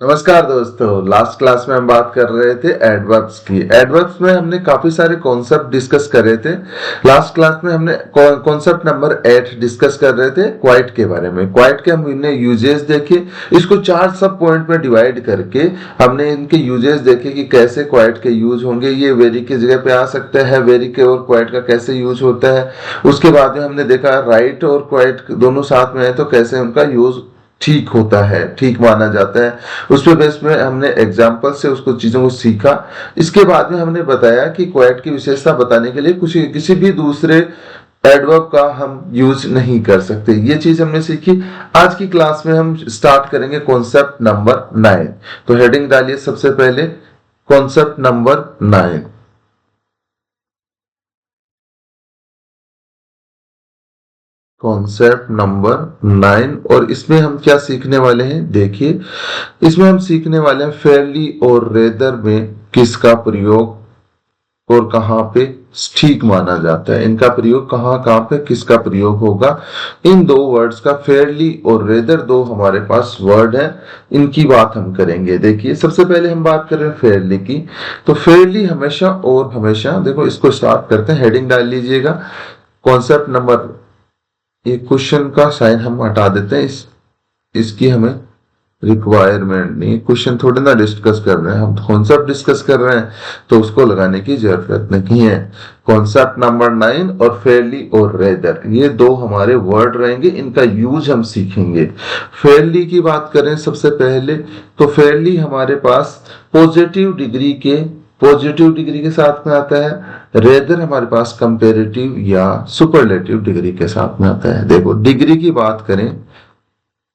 नमस्कार दोस्तों। Last class में हम बात कर रहे थे एडवर्ब्स की। एडवर्ब्स में हमने काफी सारे कॉन्सेप्ट डिस्कस कर रहे थे। लास्ट क्लास में हमने कॉन्सेप्ट नंबर 8 डिस्कस कर रहे थे क्वाइट के बारे में। क्वाइट के हमने यूजेस देखे, इसको 4 सब पॉइंट में डिवाइड करके हमने इनके यूजेस देखे कि कैसे क्वाइट के यूज होंगे। ये वेरी की जगह पे आ सकता है, वेरी के और क्वाइट का कैसे यूज होता है। उसके बाद में हमने देखा राइट और क्वाइट दोनों साथ में है तो कैसे उनका यूज ठीक होता है, ठीक माना जाता है। उस पे बेस में हमने एग्जाम्पल से उसको चीजों को सीखा। इसके बाद में हमने बताया कि क्वाइट की विशेषता बताने के लिए कुछ किसी भी दूसरे एडवर्ब का हम यूज नहीं कर सकते, ये चीज हमने सीखी। आज की क्लास में हम स्टार्ट करेंगे कॉन्सेप्ट नंबर 9। तो हेडिंग डालिए सबसे पहले कॉन्सेप्ट नंबर 9। कॉन्सेप्ट नंबर 9 और इसमें हम क्या सीखने वाले हैं देखिए। इसमें हम सीखने वाले हैं फेयरली और रेदर में किसका प्रयोग और कहां पे ठीक माना जाता है। इनका प्रयोग कहां कहां पे किसका प्रयोग होगा। इन दो वर्ड्स का फेयरली और रेदर दो हमारे पास वर्ड है, इनकी बात हम करेंगे। देखिए सबसे पहले हम बात कर रहे हैं फेयरली की। तो फेयरली हमेशा और हमेशा, देखो इसको स्टार्ट करते हैं, हेडिंग डाल लीजिएगा कॉन्सेप्ट नंबर। ये क्वेश्चन का साइन हम हटा देते हैं, इसकी हमें रिक्वायरमेंट नहीं। क्वेश्चन थोड़े ना डिस्कस कर रहे हैं, हम कॉन्सेप्ट डिस्कस कर रहे हैं तो उसको लगाने की जरूरत नहीं है। कॉन्सेप्ट नंबर 9 और फेयरली और रेदर, ये दो हमारे वर्ड रहेंगे, इनका यूज हम सीखेंगे। फेयरली की बात करें सबसे पहले, तो फेयरली हमारे पास पॉजिटिव डिग्री के साथ में आता है। रेदर हमारे पास कंपेरेटिव या सुपरलेटिव डिग्री के साथ में आता है। देखो डिग्री की बात करें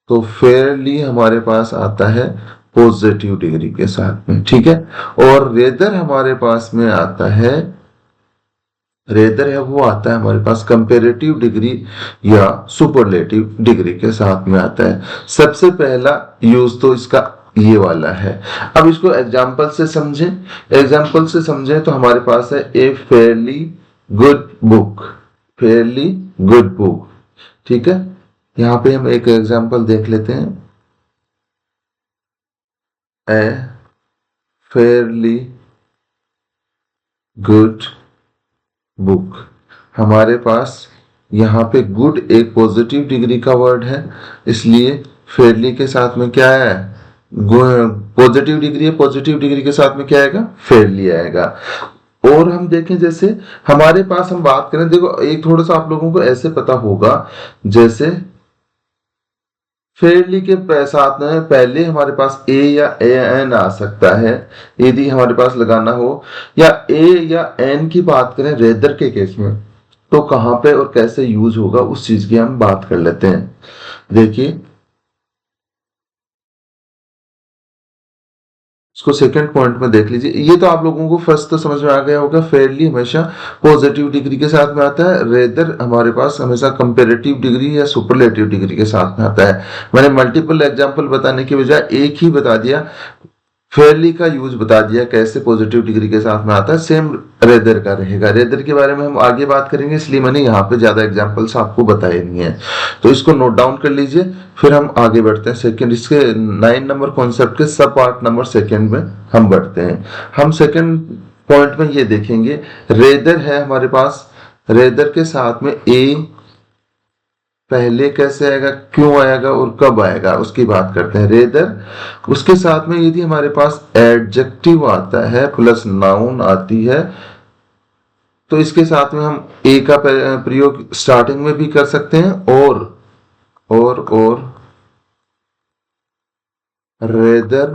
तो फेयरली हमारे पास आता है पॉजिटिव डिग्री के साथ में, ठीक है। और रेदर हमारे पास में आता है, रेदर है वो आता है हमारे पास कंपेरेटिव डिग्री या सुपरलेटिव डिग्री के साथ में आता है। सबसे पहला यूज तो इसका ये वाला है। अब इसको एग्जांपल से समझें। एग्जांपल से समझें तो हमारे पास है a fairly good book. Fairly good book, ठीक है। यहां पे हम एक एग्जांपल देख लेते हैं। ए फेयरली गुड बुक, हमारे पास यहाँ पे गुड एक पॉजिटिव डिग्री का वर्ड है, इसलिए फेयरली के साथ में क्या है, पॉजिटिव डिग्री है, पॉजिटिव डिग्री के साथ में क्या आएगा, फेयरली आएगा। और हम देखें जैसे हमारे पास हम बात करें, देखो एक थोड़ा सा आप लोगों को ऐसे पता होगा, जैसे फेयरली के साथ में पहले हमारे पास ए या ए एन आ सकता है यदि हमारे पास लगाना हो, या ए या एन की बात करें रेदर के केस में तो कहां पे और कैसे यूज होगा उस चीज की हम बात कर लेते हैं। देखिए इसको सेकंड पॉइंट में देख लीजिए। ये तो आप लोगों को फर्स्ट तो समझ में आ गया होगा, फेयरली हमेशा पॉजिटिव डिग्री के साथ में आता है, रेदर हमारे पास हमेशा कंपेरेटिव डिग्री या सुपरलेटिव डिग्री के साथ में आता है। मैंने मल्टीपल एग्जांपल बताने की बजाय एक ही बता दिया, फेयरली का यूज बता दिया कैसे पॉजिटिव डिग्री के साथ में आता है। सेम रेदर का रहेगा। रेदर के बारे में हम आगे बात करेंगे, इसलिए मैंने यहाँ पे ज्यादा एग्जांपल्स आपको बताए नहीं है, तो इसको नोट डाउन कर लीजिए। फिर हम आगे बढ़ते हैं सेकंड, इसके 9 नंबर कॉन्सेप्ट के सब पार्ट नंबर सेकंड में हम बढ़ते हैं। हम सेकंड पॉइंट में ये देखेंगे, रेदर है हमारे पास, रेदर के साथ में ए पहले कैसे आएगा, क्यों आएगा और कब आएगा उसकी बात करते हैं। रेदर उसके साथ में यदि हमारे पास एडजेक्टिव आता है प्लस नाउन आती है तो इसके साथ में हम ए का प्रयोग स्टार्टिंग में भी कर सकते हैं, और रेदर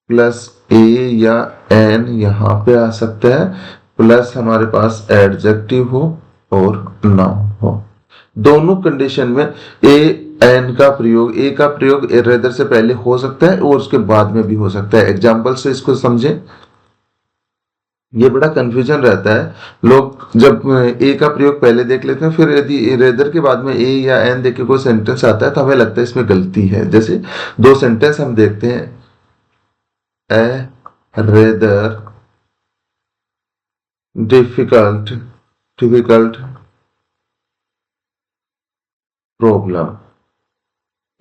प्लस ए या एन यहां पे आ सकता है, प्लस हमारे पास एडजेक्टिव हो और नाउन हो। दोनों कंडीशन में ए एन का प्रयोग, ए का प्रयोग रेदर से पहले हो सकता है और उसके बाद में भी हो सकता है। एग्जाम्पल से इसको समझें, ये बड़ा कंफ्यूजन रहता है। लोग जब ए का प्रयोग पहले देख लेते हैं, फिर यदि रेदर के बाद में ए या एन देख के कोई सेंटेंस आता है तो हमें लगता है इसमें गलती है। जैसे दो सेंटेंस हम देखते हैं, ए रेदर डिफिकल्ट डिफिकल्ट प्रॉब्लम,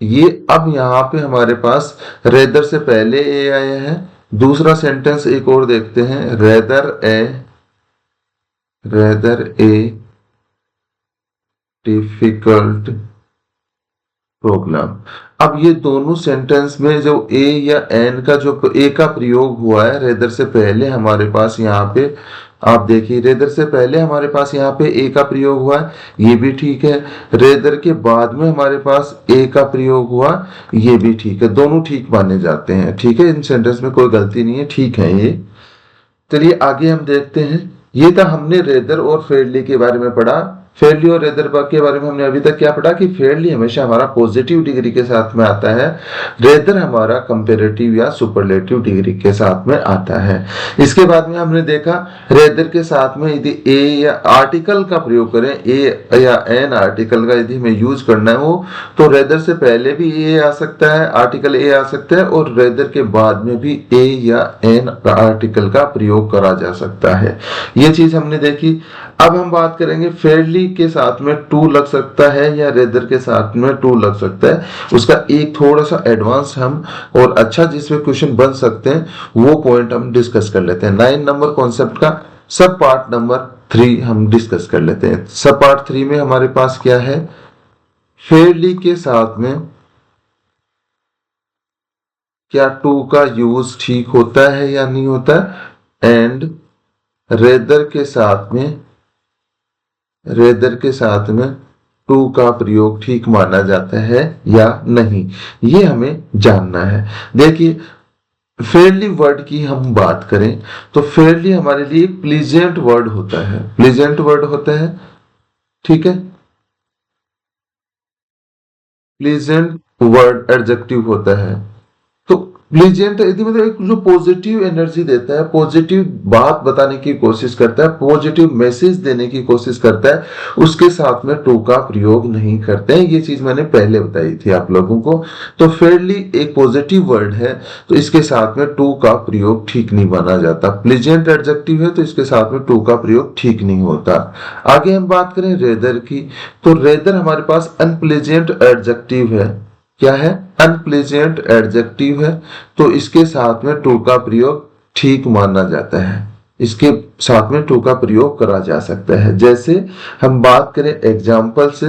ये अब यहाँ पे हमारे पास रेदर से पहले ए आया है। दूसरा सेंटेंस एक और देखते हैं, रेदर ए डिफिकल्ट प्रॉब्लम। अब ये दोनों सेंटेंस में जो ए या एन का जो ए का प्रयोग हुआ है रेदर से पहले, हमारे पास यहाँ पे आप देखिए रेदर से पहले हमारे पास यहाँ पे ए का प्रयोग हुआ है, ये भी ठीक है। रेदर के बाद में हमारे पास ए का प्रयोग हुआ, ये भी ठीक है। दोनों ठीक माने जाते हैं, ठीक है। इन सेंटेंस में कोई गलती नहीं है, ठीक है ये। चलिए आगे हम देखते हैं। ये था हमने रेदर और फेयरली के बारे में पढ़ा। फेयरली और रेदर के बारे में हमने अभी तक क्या पढ़ा कि फेयरली हमेशा हमारा पॉजिटिव डिग्री के साथ में आता है, रेदर हमारा कंपैरेटिव या सुपरलेटिव डिग्री के साथ में आता है। इसके बाद में हमने देखा रेदर के साथ में यदि ए या आर्टिकल का प्रयोग करें, ए या एन आर्टिकल का यदि हमें यूज करना हो तो रेदर से पहले भी ए आ सकता है, आर्टिकल ए आ सकता है, और रेदर के बाद में भी ए या एन आर्टिकल का प्रयोग करा जा सकता है। ये चीज हमने देखी। अब हम बात करेंगे फेयरली के साथ में टू लग सकता है या रेदर के साथ में टू लग सकता है। उसका एक थोड़ा सा एडवांस हम और अच्छा जिसमें क्वेश्चन बन सकते हैं वो पॉइंट हम डिस्कस कर लेते हैं। 9 नंबर कॉन्सेप्ट का सब पार्ट नंबर 3 हम डिस्कस कर लेते हैं। सब पार्ट 3 में हमारे पास क्या है, फेयरली के साथ में क्या टू का यूज ठीक होता है या नहीं होता, एंड रेदर के साथ में टू का प्रयोग ठीक माना जाता है या नहीं, ये हमें जानना है। देखिए फेयरली वर्ड की हम बात करें तो फेयरली हमारे लिए एक प्लीजेंट वर्ड होता है, प्लीजेंट वर्ड होता है, ठीक है। प्लीजेंट वर्ड एडजेक्टिव होता है। तो प्लीजेंट यदि मतलब एक जो पॉजिटिव एनर्जी देता है, पॉजिटिव बात बताने की कोशिश करता है, पॉजिटिव मैसेज देने की कोशिश करता है, उसके साथ में टू का प्रयोग नहीं करते हैं। ये चीज मैंने पहले बताई थी आप लोगों को। तो फेयरली एक पॉजिटिव वर्ड है तो इसके साथ में टू का प्रयोग ठीक नहीं माना जाता। प्लीजेंट एडजेक्टिव है तो इसके साथ में टू का प्रयोग ठीक नहीं होता। आगे हम बात करें रेदर की, तो रेदर हमारे पास अनप्लीजेंट एडजेक्टिव है। क्या है, अनप्लेजेंट एडजेक्टिव है, तो इसके साथ में टू का प्रयोग ठीक माना जाता है, इसके साथ में टू का प्रयोग करा जा सकता है। जैसे हम बात करें एग्जाम्पल से,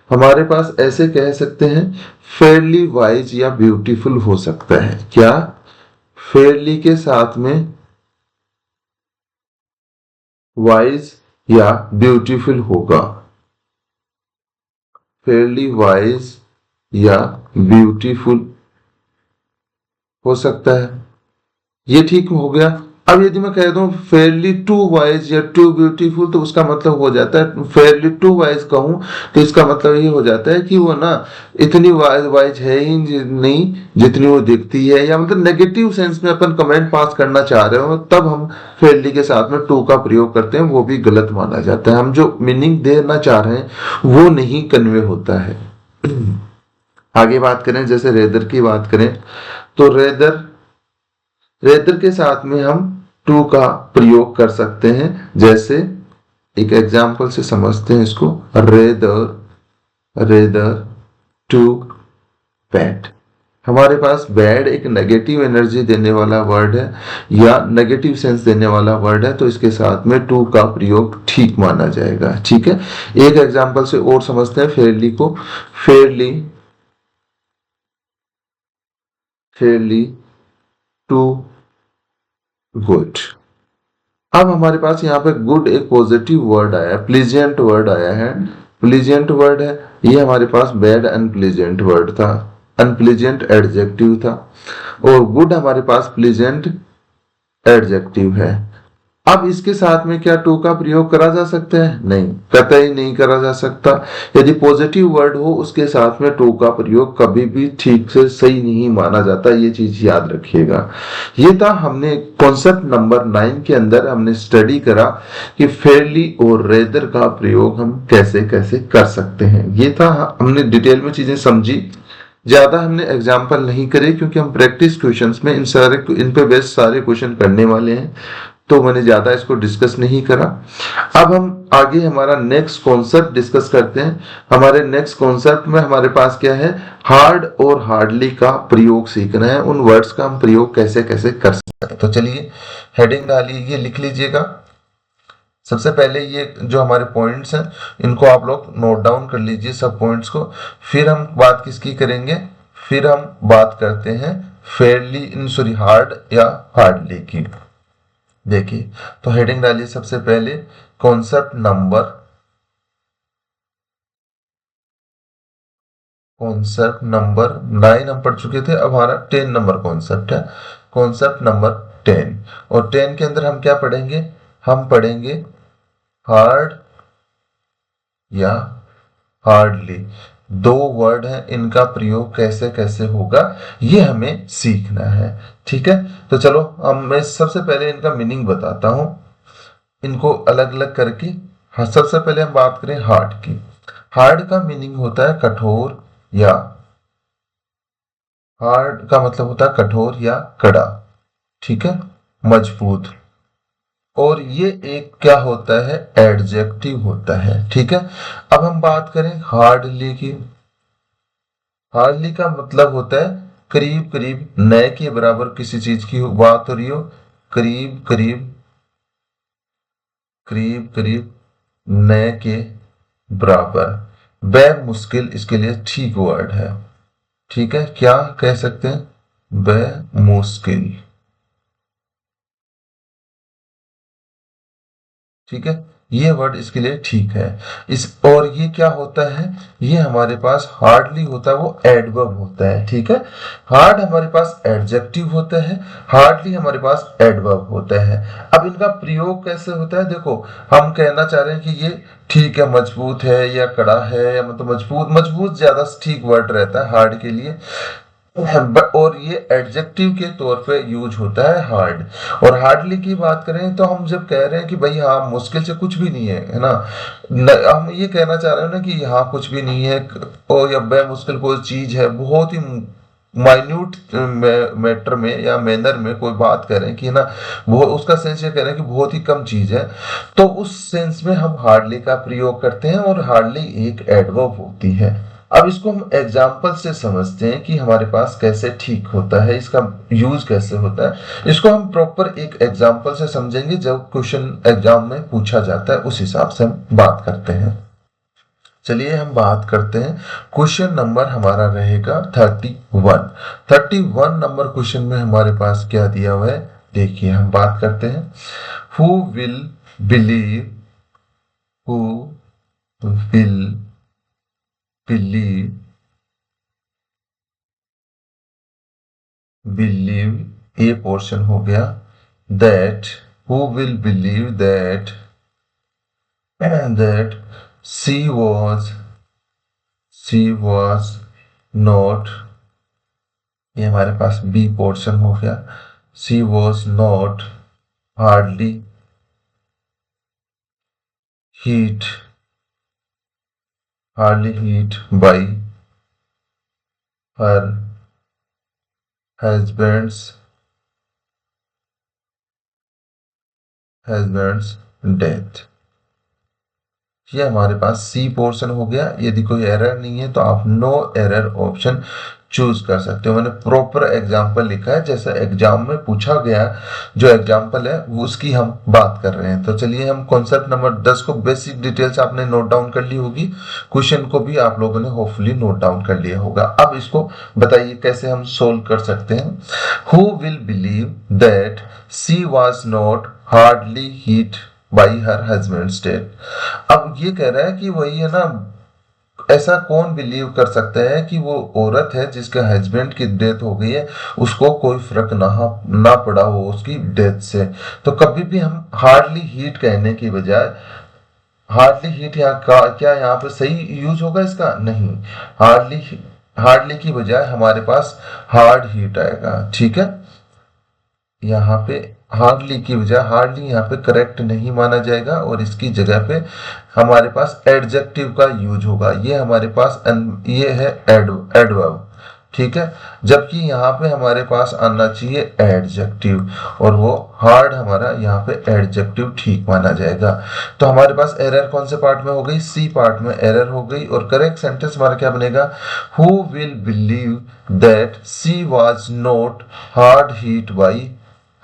हमारे पास ऐसे कह सकते हैं फेयरली वाइज या ब्यूटीफुल हो सकता है। क्या, फेयरली के साथ में वाइज या ब्यूटीफुल होगा, फेयरली वाइज या ब्यूटीफुल हो सकता है, ये ठीक हो गया। अब यदि मैं कह दूं फेयरली टू वाइज या टू ब्यूटीफुल, तो उसका मतलब हो जाता है, फेयरली टू वाइज कहूं तो इसका मतलब ये हो जाता है कि वो ना इतनी वाइज है ही नहीं जितनी वो दिखती है, या मतलब नेगेटिव सेंस में अपन कमेंट पास करना चाह रहे हो तब हम फेयरली के साथ में टू का प्रयोग करते हैं, वो भी गलत माना जाता है। हम जो मीनिंग देना चाह रहे हैं वो नहीं कन्वे होता है। आगे बात करें, जैसे रेदर की बात करें तो रेदर के साथ में हम टू का प्रयोग कर सकते हैं। जैसे एक एग्जांपल से समझते हैं इसको, रेदर टू बैड। हमारे पास बैड एक नेगेटिव एनर्जी देने वाला वर्ड है या नेगेटिव सेंस देने वाला वर्ड है, तो इसके साथ में टू का प्रयोग ठीक माना जाएगा, ठीक है। एक एग्जांपल से और समझते हैं फेयरली को, फेयरली टू गुड। अब हमारे पास यहाँ पे गुड एक पॉजिटिव वर्ड आया है, प्लीजेंट वर्ड आया है, प्लीजेंट वर्ड है। ये हमारे पास बैड अनप्लीजेंट वर्ड था, अनप्लीजेंट एडजेक्टिव था, और गुड हमारे पास प्लीजेंट एडजेक्टिव है। अब इसके साथ में क्या टू का प्रयोग करा जा सकता है? नहीं, कतई नहीं करा जा सकता। यदि पॉजिटिव वर्ड हो उसके साथ में टू का प्रयोग कभी भी ठीक से सही नहीं माना जाता, ये चीज याद रखिएगा। ये था हमने कॉन्सेप्ट नंबर 9 के अंदर हमने स्टडी करा कि फेयरली और रेदर का प्रयोग हम कैसे कैसे कर सकते हैं। ये था, हमने डिटेल में चीजें समझी, ज्यादा हमने एग्जाम्पल नहीं करे क्योंकि हम प्रैक्टिस क्वेश्चंस में इन पे बेस्ड सारे क्वेश्चन करने वाले हैं, तो मैंने ज्यादा इसको डिस्कस नहीं करा। अब हम आगे हमारा नेक्स्ट कॉन्सेप्ट डिस्कस करते हैं। हमारे नेक्स्ट कॉन्सेप्ट में हमारे पास क्या है, हार्ड और हार्डली का प्रयोग सीखना है, उन वर्ड्स का हम प्रयोग कैसे कैसे कर सकते हैं। तो चलिए हेडिंग डालिए, ये लिख लीजिएगा। सबसे पहले ये जो हमारे पॉइंट्स हैं इनको आप लोग नोट डाउन कर लीजिए, सब पॉइंट्स को। फिर हम बात किसकी करेंगे, फिर हम बात करते हैं फेयरली सॉरी हार्ड या हार्डली की। देखिए तो हेडिंग डालिए सबसे पहले कॉन्सेप्ट नंबर 9 हम पढ़ चुके थे, अब हमारा 10 नंबर कॉन्सेप्ट है, कॉन्सेप्ट नंबर 10। और 10 के अंदर हम क्या पढ़ेंगे, हम पढ़ेंगे हार्ड या हार्डली, दो वर्ड हैं, इनका प्रयोग कैसे कैसे होगा ये हमें सीखना है। ठीक है, तो चलो अब मैं सबसे पहले इनका मीनिंग बताता हूं, इनको अलग अलग करके। हाँ, सबसे पहले हम बात करें हार्ड की। हार्ड का मीनिंग होता है कठोर, या हार्ड का मतलब होता है कठोर या कड़ा, ठीक है, मजबूत। और ये एक क्या होता है, एडजेक्टिव होता है। ठीक है, अब हम बात करें हार्डली की। हार्डली का मतलब होता है करीब करीब, नए के बराबर किसी चीज की बात हो रही हो, करीब करीब, करीब करीब नए के बराबर। बे मुश्किल इसके लिए ठीक वर्ड है। ठीक है, क्या कह सकते हैं, बे मुश्किल। ठीक है, ये वर्ड इसके लिए ठीक है। इस और ये क्या होता है, ये हमारे पास हार्डली होता है, वो एडवर्ब होता है। ठीक है, हार्ड हमारे पास एडजेक्टिव होता है, हार्डली हमारे पास एडवर्ब होता है। अब इनका प्रयोग कैसे होता है, देखो हम कहना चाह रहे हैं कि ये ठीक है, मजबूत है या कड़ा है, या मतलब मजबूत, मजबूत ज्यादा ठीक वर्ड रहता है हार्ड के लिए। और ये एडजेक्टिव के तौर पे यूज होता है हार्ड। और हार्डली की बात करें तो हम जब कह रहे हैं कि भाई हाँ मुश्किल से कुछ भी नहीं है ना, हम ये कहना चाह रहे हैं ना कि यहाँ कुछ भी नहीं है, और या बेमुश्किल कोई चीज है, बहुत ही माइन्यूट मैटर में या मैनर में कोई बात कर रहे हैं कि ना, वो उसका सेंस ये कह रहे हैं कि बहुत ही कम चीज है, तो उस सेंस में हम हार्डली का प्रयोग करते हैं। और हार्डली एक एडवर्ब होती है। अब इसको हम एग्जाम्पल से समझते हैं कि हमारे पास कैसे ठीक होता है, इसका यूज कैसे होता है। इसको हम प्रॉपर एक एग्जाम्पल से समझेंगे, जब क्वेश्चन एग्जाम में पूछा जाता है उस हिसाब से हम बात करते हैं। चलिए हम बात करते हैं, क्वेश्चन नंबर हमारा रहेगा 31 नंबर क्वेश्चन में हमारे पास क्या दिया हुआ है, देखिए हम बात करते हैं। Who will believe, who will believe, believe ये पोर्शन हो गया, that who will believe that that she was not, ये हमारे पास बी पोर्शन हो गया, she was not hardly hit by her husband's death। ये हमारे पास सी पोर्शन हो गया। यदि कोई एरर नहीं है तो आप नो एरर ऑप्शन चूज कर सकते हो। मैंने प्रॉपर एग्जाम्पल लिखा है, जैसा एग्जाम में पूछा गया जो एग्जाम्पल है वो उसकी हम बात कर रहे हैं। तो चलिए हम कॉन्सेप्ट नंबर 10 को बेसिक डिटेल्स आपने नोट डाउन कर ली होगी, क्वेश्चन को भी आप लोगों ने होपफुली नोट डाउन कर लिया होगा। अब इसको बताइए कैसे हम सोल्व कर सकते हैं। Who will believe that she was not hardly hit by her husband's death. अब ये कह रहा है कि वही है ना, ऐसा कौन बिलीव कर सकता है कि वो औरत है जिसके हस्बैंड की डेथ हो गई है, उसको कोई फर्क ना पड़ा हो उसकी डेथ से। तो कभी भी हम हार्डली हीट कहने की बजाय, हार्डली हीट यहाँ का क्या यहाँ पे सही यूज होगा इसका, नहीं, हार्डली की बजाय हमारे पास हार्ड हीट आएगा। ठीक है, यहाँ पे हार्डली की बजाय, हार्डली यहाँ पे करेक्ट नहीं माना जाएगा और इसकी जगह पे हमारे पास एडजेक्टिव का यूज होगा। ये हमारे पास ये है एडवर्ब, ठीक है, जबकि यहाँ पे हमारे पास आना चाहिए एडजेक्टिव, और वो हार्ड हमारा यहाँ पे एडजेक्टिव ठीक माना जाएगा। तो हमारे पास एरर कौन से पार्ट में हो गई, सी पार्ट में एरर हो गई, और करेक्ट सेंटेंस हमारा क्या बनेगा, who will believe that she was not hard hit by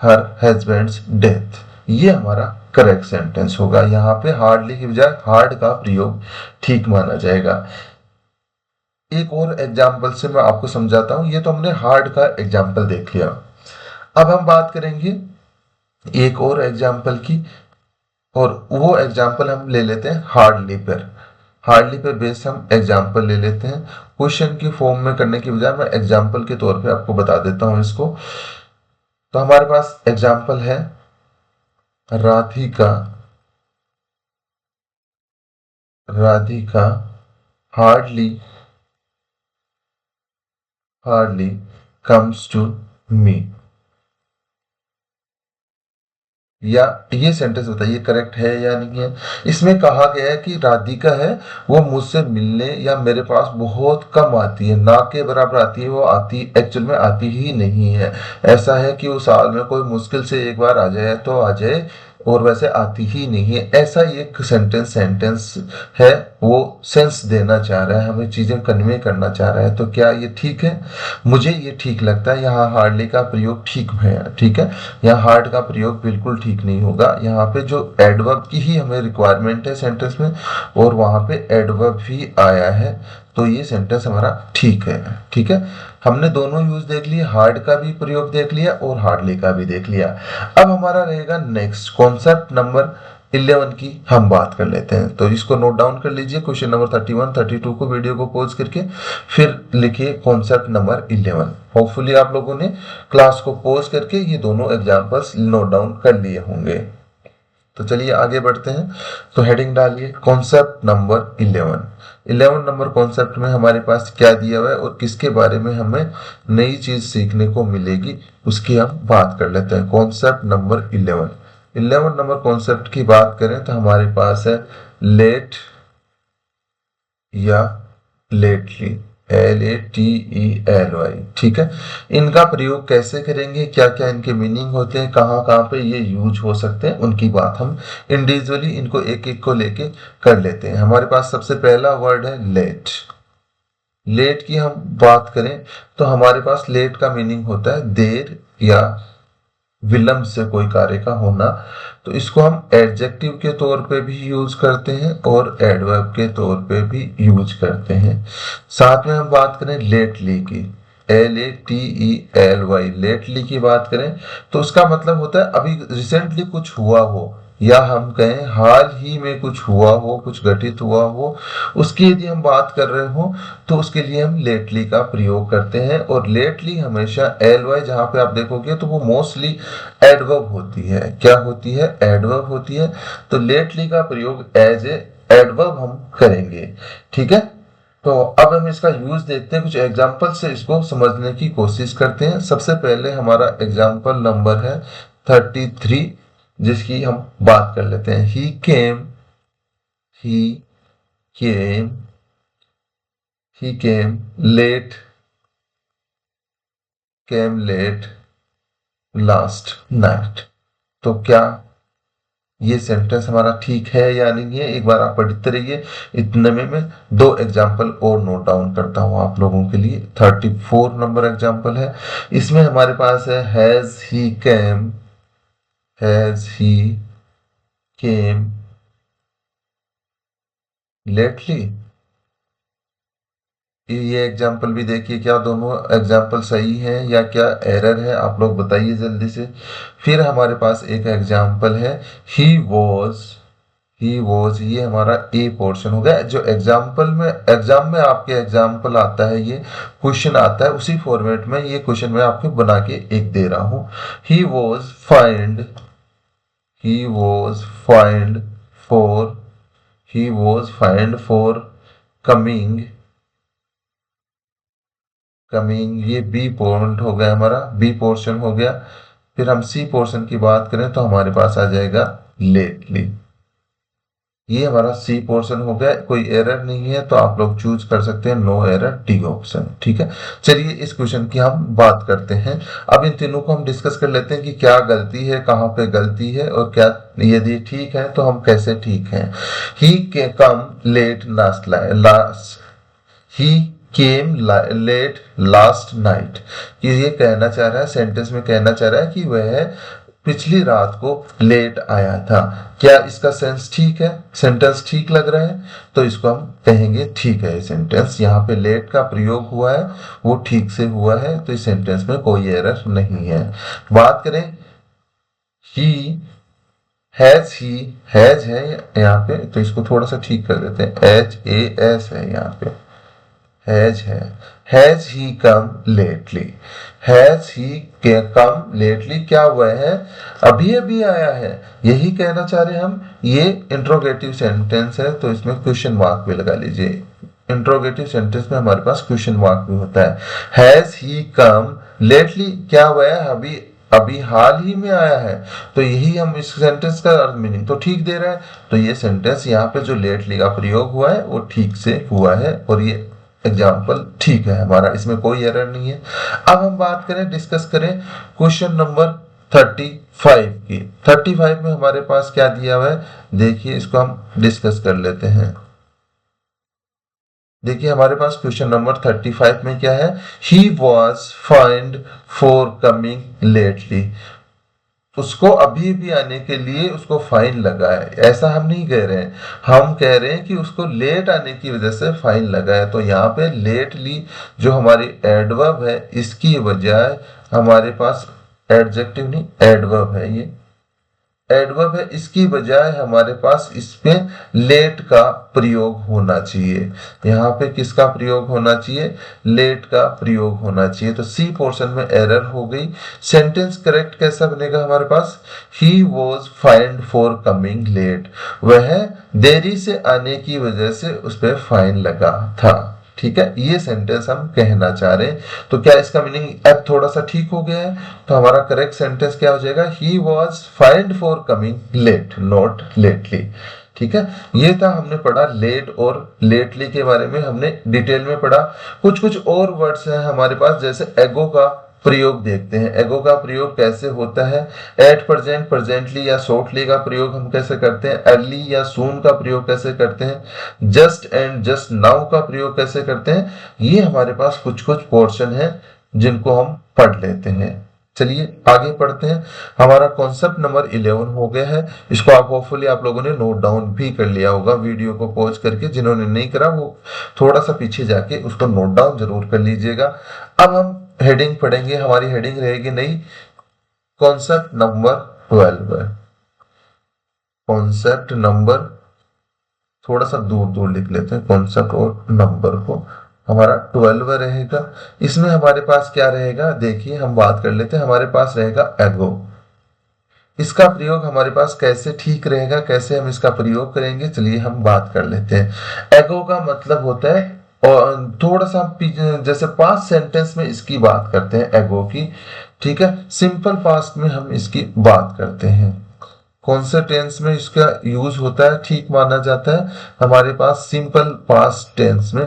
her husband's death, ये हमारा करेक्ट सेंटेंस होगा। यहाँ पे हार्डली की बजाय हार्ड का प्रयोग ठीक माना जाएगा। एक और एग्जाम्पल से मैं आपको समझाता हूं, ये तो हमने हार्ड का एग्जाम्पल देख लिया। अब हम बात करेंगे एक और एग्जाम्पल की, और वो एग्जाम्पल हम ले लेते हैं हार्डली पर। हार्डली पे बेस हम एग्जाम्पल ले लेते हैं, क्वेश्चन की फॉर्म में करने की बजाय मैं एग्जाम्पल के तौर पे आपको बता देता हूं इसको। तो हमारे पास एग्जाम्पल है, Radhika Radhika hardly hardly comes to me, या ये सेंटेंस बताइए करेक्ट है या नहीं है। इसमें कहा गया है कि राधिका है वो मुझसे मिलने या मेरे पास बहुत कम आती है, ना के बराबर आती है, वो आती एक्चुअल में आती ही नहीं है। ऐसा है कि वो साल में कोई मुश्किल से एक बार आ जाए तो आ जाए, और वैसे आती ही नहीं है। ऐसा ये सेंटेंस है, वो सेंस देना चाह रहा है, हमें चीजें कन्वे करना चाह रहा है। तो क्या ये ठीक है, मुझे ये ठीक लगता है। यहाँ हार्डली का प्रयोग ठीक है, ठीक है, यहाँ हार्ड का प्रयोग बिल्कुल ठीक नहीं होगा। यहाँ पे जो एडवर्ब की ही हमें रिक्वायरमेंट है सेंटेंस में, और वहां पे एडवर्ब भी आया है, तो ये सेंटेंस हमारा ठीक है। ठीक है, हमने दोनों यूज देख लिए, हार्ड का भी प्रयोग देख लिया और हार्डली का भी देख लिया। अब हमारा रहेगा नेक्स्ट कॉन्सेप्ट नंबर 11 की हम बात कर लेते हैं। तो इसको नोट डाउन कर लीजिए, क्वेश्चन नंबर 31 32 को वीडियो को पॉज करके फिर लिखिए कॉन्सेप्ट नंबर 11। होपफुली आप लोगों ने क्लास को पॉज करके ये दोनों एग्जांपल्स नोट डाउन कर लिए होंगे। तो चलिए आगे बढ़ते हैं। तो हेडिंग डालिए कॉन्सेप्ट नंबर 11। 11 नंबर कॉन्सेप्ट में हमारे पास क्या दिया हुआ है और किसके बारे में हमें नई चीज सीखने को मिलेगी, उसकी हम बात कर लेते हैं। Concept number 11। 11 नंबर कॉन्सेप्ट की बात करें तो हमारे पास है लेट या लेटली, LATELY। ठीक है, इनका प्रयोग कैसे करेंगे, क्या क्या इनके मीनिंग होते हैं, कहाँ कहाँ पे ये यूज हो सकते हैं, उनकी बात हम इंडिविजुअली इनको एक एक को लेके कर लेते हैं। हमारे पास सबसे पहला वर्ड है लेट। लेट की हम बात करें तो हमारे पास लेट का मीनिंग होता है देर या विलंब से कोई कार्य का होना। तो इसको हम एडजेक्टिव के तौर पे भी यूज करते हैं और एडवर्ब के तौर पे भी यूज करते हैं। साथ में हम बात करें लेटली की, LATELY, लेटली की बात करें तो उसका मतलब होता है अभी रिसेंटली कुछ हुआ हो, या हम कहें हाल ही में कुछ हुआ हो, कुछ घटित हुआ हो, उसकी यदि हम बात कर रहे हो तो उसके लिए हम लेटली का प्रयोग करते हैं। और लेटली हमेशा LY जहां पे आप देखोगे तो वो मोस्टली एडवर्ब होती है। क्या होती है, एडवर्ब होती है। तो लेटली का प्रयोग एज ए एडवर्ब हम करेंगे। ठीक है, तो अब हम इसका यूज देखते हैं, कुछ एग्जांपल से इसको समझने की कोशिश करते हैं। सबसे पहले हमारा एग्जांपल नंबर है 33, जिसकी हम बात कर लेते हैं। ही केम केम he came late last night। तो क्या ये सेंटेंस हमारा ठीक है या नहीं है, एक बार आप पढ़ते रहिए। इतने में मैं दो एग्जाम्पल और नोट डाउन करता हूं आप लोगों के लिए। 34 नंबर एग्जाम्पल है, इसमें हमारे पास है हैज ही केम लेटली। ये एग्जाम्पल भी देखिए, क्या दोनों एग्जाम्पल सही हैं या क्या एरर है, आप लोग बताइए जल्दी से। फिर हमारे पास एक एग्जाम्पल है ही वॉज, ये हमारा ए पोर्शन हो गया। जो एग्जाम में आपके एग्जाम्पल आता है, ये क्वेश्चन आता है उसी फॉर्मेट में, ये क्वेश्चन मैं आपको बना के एक दे रहा हूं। ही was fined for he was fined for coming ये बी पॉइंट हो गया, हमारा बी पोर्शन हो गया। फिर हम सी पोर्शन की बात करें तो हमारे पास आ जाएगा लेटली। ये हमारा सी पोर्शन हो गया, कोई एरर नहीं है तो आप लोग चूज कर सकते हैं नो एरर डी ऑप्शन। ठीक है, चलिए इस क्वेश्चन की हम बात करते हैं। अब इन तीनों को हम डिस्कस कर लेते हैं कि क्या गलती है, कहाँ पे गलती है, और क्या यदि ठीक है तो हम कैसे ठीक हैं। ही के कम लेट लास्ट ही केम लेट लास्ट नाइट, ये कहना चाह रहा है, सेंटेंस में कहना चाह रहा है कि वह पिछली रात को लेट आया था। क्या इसका सेंस ठीक है, सेंटेंस ठीक लग रहा है, तो इसको हम कहेंगे ठीक है सेंटेंस। यहाँ पे लेट का प्रयोग हुआ है वो ठीक से हुआ है, तो इस सेंटेंस में कोई एरर नहीं है। बात करें ही ही हैज है यहाँ पे, तो इसको थोड़ा सा ठीक कर देते हैं, HAS है यहाँ पे, has he come lately, has he come lately, क्या हुआ है, अभी अभी आया है, यही कहना चाह रहे हैं हम। ये इंट्रोगेटिव सेंटेंस है तो इसमें क्वेश्चन मार्क भी लगा लीजिए। इंट्रोगेटिव सेंटेंस में हमारे पास क्वेश्चन मार्क भी होता है। हैज ही कम लेटली, क्या हुआ है, अभी अभी हाल ही में आया है, तो यही हम इस सेंटेंस का मीनिंग तो ठीक दे रहा है। तो ये सेंटेंस यहाँ पे जो लेटली का प्रयोग हुआ है वो ठीक से हुआ है, और ये एग्जाम्पल ठीक है हमारा, इसमें कोई एरर नहीं है। अब हम बात करें, डिस्कस करें क्वेश्चन नंबर 35 की। 35 में हमारे पास क्या दिया हुआ है, देखिए इसको हम डिस्कस कर लेते हैं। देखिए हमारे पास क्वेश्चन नंबर 35 में क्या है, ही was fined for coming lately, उसको अभी भी आने के लिए उसको फाइन लगा है, ऐसा हम नहीं कह रहे हैं, हम कह रहे हैं कि उसको लेट आने की वजह से फाइन लगा है। तो यहाँ पे लेटली जो हमारी एडवर्ब है, इसकी बजाय हमारे पास एडजेक्टिव नहीं एडवर्ब है, ये एडवर्ब है, इसकी बजाय हमारे पास इसमें लेट का प्रयोग होना चाहिए। यहाँ पे किसका प्रयोग होना चाहिए, लेट का प्रयोग होना चाहिए। तो सी पोर्शन में एरर हो गई। सेंटेंस करेक्ट कैसा बनेगा हमारे पास, he was fined for coming late, वह देरी से आने की वजह से उस पर फाइन लगा था। ठीक है, ये सेंटेंस हम कहना चाह रहे हैं। तो क्या इसका मीनिंग अब थोड़ा सा ठीक हो गया है, तो हमारा करेक्ट सेंटेंस क्या हो जाएगा, ही was fined for coming let not lately. ठीक है, ये था हमने पढ़ा लेट और लेटली के बारे में, हमने डिटेल में पढ़ा। कुछ कुछ और वर्ड्स हैं हमारे पास, जैसे एगो का प्रयोग देखते हैं। एगो का प्रयोग कैसे होता है, एट प्रेजेंट, प्रेजेंटली या शॉर्टली का प्रयोग हम कैसे करते हैं, अर्ली या सून का प्रयोग कैसे करते हैं, जस्ट एंड जस्ट नाउ का प्रयोग कैसे करते हैं। ये हमारे पास कुछ कुछ पोर्शन है जिनको हम पढ़ लेते हैं। चलिए आगे पढ़ते हैं। हमारा कॉन्सेप्ट नंबर 11 हो गया है। इसको आप होपफुली आप लोगों ने नोट डाउन भी कर लिया होगा वीडियो को पॉज करके, जिन्होंने नहीं करा वो थोड़ा सा पीछे जाके उसको नोट डाउन जरूर कर लीजिएगा। अब हम हेडिंग पढ़ेंगे, हमारी हेडिंग रहेगी नई, कॉन्सेप्ट नंबर 12 है। कॉन्सेप्ट नंबर, थोड़ा सा दूर दूर लिख लेते हैं कॉन्सेप्ट और नंबर को, हमारा 12 रहेगा। इसमें हमारे पास क्या रहेगा, देखिए हम बात कर लेते हैं। हमारे पास रहेगा एगो, इसका प्रयोग हमारे पास कैसे ठीक रहेगा, कैसे हम इसका प्रयोग करेंगे, चलिए हम बात कर लेते हैं। एगो का मतलब होता है, और थोड़ा सा जैसे पास्ट सेंटेंस में इसकी बात करते हैं एगो की। ठीक है, सिंपल पास्ट में हम इसकी बात करते हैं। कौन से टेंस में इसका यूज होता है, ठीक माना जाता है, हमारे पास सिंपल पास्ट टेंस में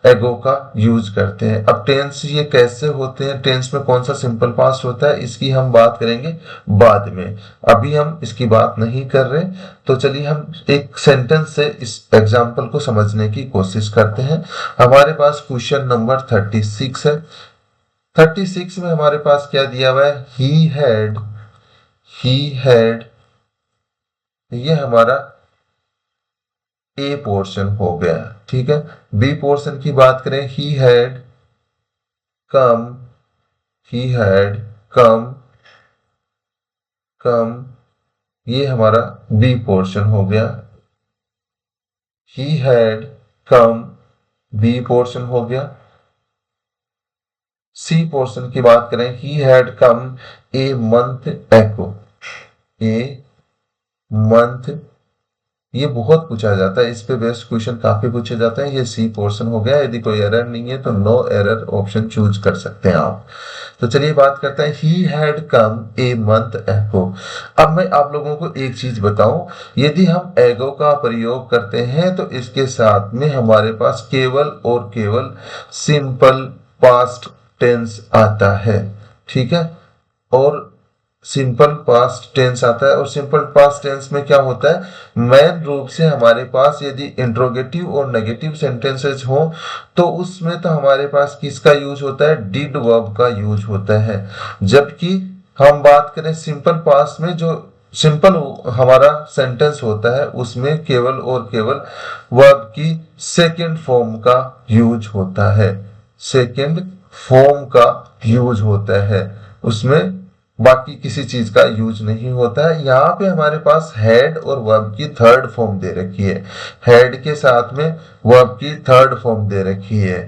एगो का यूज करते हैं। अब टेंस ये कैसे होते हैं, टेंस में कौन सा सिंपल पास्ट होता है, इसकी हम बात करेंगे बाद में, अभी हम इसकी बात नहीं कर रहे। तो चलिए हम एक सेंटेंस से इस एग्जाम्पल को समझने की कोशिश करते हैं। हमारे पास क्वेश्चन नंबर 36 है। 36 में हमारे पास क्या दिया हुआ है, ही हैड, ये हमारा ए पोर्शन हो गया। ठीक है, बी पोर्शन की बात करें, ही हैड कम, ही हैड कम, कम, ये हमारा बी पोर्शन हो गया। He had come, B portion हो गया। सी पोर्शन की बात करें, ही हैड कम ए मंथ एगो, ए मंथ ये बहुत पूछा जाता है, इस पे बेस्ड क्वेश्चन काफी पूछे जाते हैं। ये सी पोर्शन हो गया, यदि कोई एरर नहीं है तो नो एरर ऑप्शन चूज कर सकते हैं आप। तो चलिए बात करते हैं ही हैड कम ए मंथ एगो। अब मैं आप लोगों को एक चीज बताऊं, यदि हम एगो का प्रयोग करते हैं तो इसके साथ में हमारे पास केवल और केवल सिंपल पास्ट टेंस आता है, ठीक है। और सिंपल पास्ट टेंस आता है, और सिंपल पास्ट टेंस में क्या होता है, मेन रूप से हमारे पास यदि इंट्रोगेटिव और नेगेटिव सेंटेंसेस हो तो उसमें तो हमारे पास किसका यूज होता है, डिड वर्ब का यूज होता है। जबकि हम बात करें सिंपल पास्ट में, जो सिंपल हमारा सेंटेंस होता है उसमें केवल और केवल वर्ब की सेकंड फॉर्म का यूज होता है, सेकंड फॉर्म का यूज होता है, उसमें बाकी किसी चीज का यूज नहीं होता है। यहाँ पे हमारे पास हेड और वर्ब की थर्ड फॉर्म दे रखी है, हेड के साथ में वर्ब की थर्ड फॉर्म दे रखी है,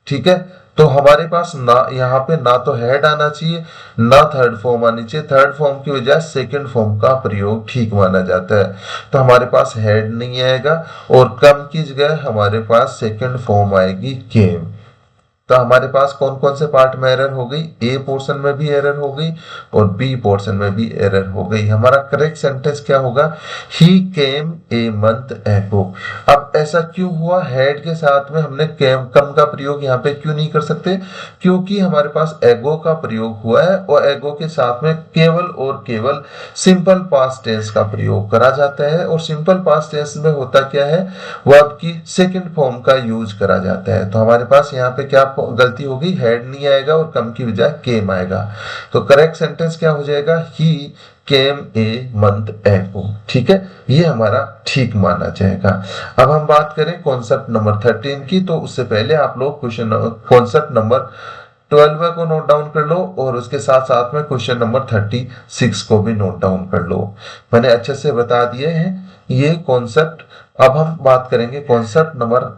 ठीक है। तो हमारे पास ना यहाँ पे ना तो हेड आना चाहिए ना थर्ड फॉर्म आनी चाहिए, थर्ड फॉर्म की बजाय सेकंड फॉर्म का प्रयोग ठीक माना जाता है। तो हमारे पास हेड नहीं आएगा, और कम की जगह हमारे पास सेकंड फॉर्म आएगी केम। तो हमारे पास कौन कौन से पार्ट में एरर हो गई, ए पोर्शन में भी एरर हो गई और बी पोर्शन में भी एरर हो गई। हमारा करेक्ट सेंटेंस क्या होगा, ही केम ए मंथ एगो। अब ऐसा क्यों हुआ, हेड के साथ में हमने केम कम का प्रयोग यहाँ पे क्यों नहीं कर सकते, क्योंकि हमारे पास एगो का प्रयोग हुआ है और एगो के साथ में केवल और केवल सिंपल पास्ट टेंस का प्रयोग करा जाता है। और सिंपल पास्ट टेंस में होता क्या है, वर्ब की सेकंड फॉर्म का यूज करा जाता है। तो हमारे पास यहाँ पे क्या गलती होगी, हेड नहीं आएगा और कम की बजाय केम आएगा। तो करेक्ट सेंटेंस क्या हो जाएगा, ही केम ए मंथ एगो, ठीक है। ये हमारा ठीक माना जाएगा। अब हम बात करें कॉन्सेप्ट नंबर 13 की, तो उससे पहले आप लोग क्वेश्चन कॉन्सेप्ट नंबर 12 को नोट डाउन कर लो और उसके साथ साथ में क्वेश्चन नंबर 36 को भी नोट डाउन कर लो। मैंने अच्छे से बता दिए हैं ये कॉन्सेप्ट। अब हम बात करेंगे कॉन्सेप्ट नंबर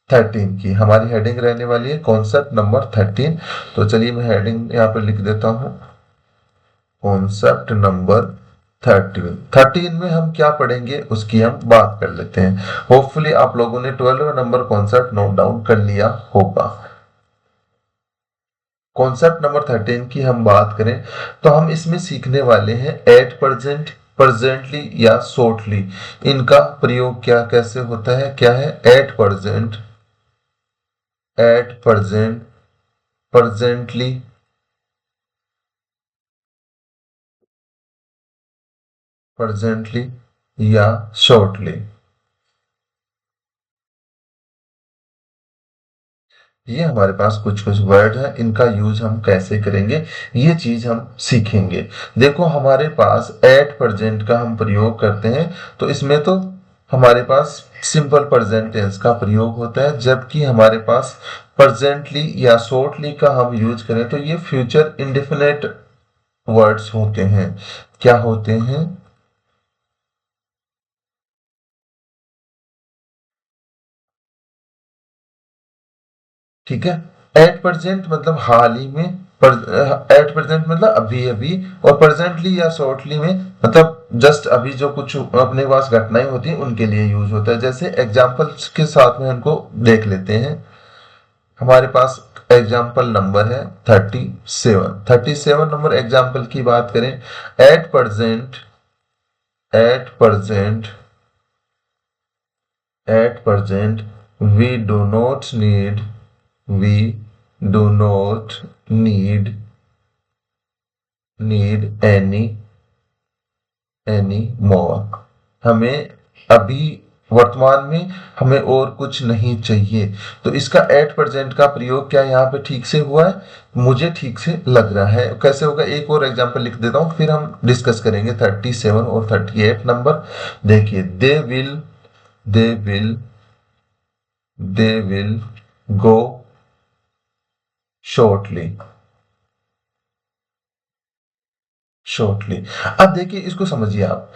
13 की, हमारी हेडिंग रहने वाली है कॉन्सेप्ट नंबर 13। तो चलिए मैं हेडिंग यहाँ पे लिख देता हूँ, कॉन्सेप्ट नंबर 13 में हम क्या पढ़ेंगे उसकी हम बात कर लेते हैं। होपफुली आप लोगों ने 12 नंबर कॉन्सेप्ट नोट डाउन कर लिया होगा। कॉन्सेप्ट नंबर 13 की हम बात करें तो हम इसमें सीखने वाले हैं एट प्रेजेंट, प्रेजेंटली या शॉर्टली, इनका प्रयोग क्या कैसे होता है, क्या है eight present, at present, presently, presently या शॉर्टली। ये हमारे पास कुछ कुछ वर्ड है, इनका यूज हम कैसे करेंगे ये चीज हम सीखेंगे। देखो हमारे पास एट प्रेजेंट का हम प्रयोग करते हैं तो इसमें तो हमारे पास सिंपल प्रेजेंट टेंस का प्रयोग होता है, जबकि हमारे पास प्रेजेंटली या शॉर्टली का हम यूज करें तो ये फ्यूचर इंडेफिनेट वर्ड्स होते हैं। क्या होते हैं, ठीक है। एट प्रेजेंट मतलब हाल ही में, एट प्रेजेंट मतलब अभी अभी, और प्रेजेंटली या शॉर्टली में मतलब जस्ट अभी जो कुछ अपने पास घटनाएं होती हैं उनके लिए यूज होता है। जैसे एग्जांपल्स के साथ में उनको देख लेते हैं। हमारे पास एग्जाम्पल नंबर है 37 नंबर एग्जाम्पल की बात करें, at present, at present, at present we do not need, we do not need any more। हमें अभी वर्तमान में हमें और कुछ नहीं चाहिए। तो इसका एट प्रेजेंट का प्रयोग क्या यहाँ पे ठीक से हुआ है, मुझे ठीक से लग रहा है। कैसे होगा, एक और एग्जांपल लिख देता हूँ फिर हम डिस्कस करेंगे 37 और 38 नंबर। देखिए दे विल गो शॉर्टली। अब देखिए इसको समझिए आप,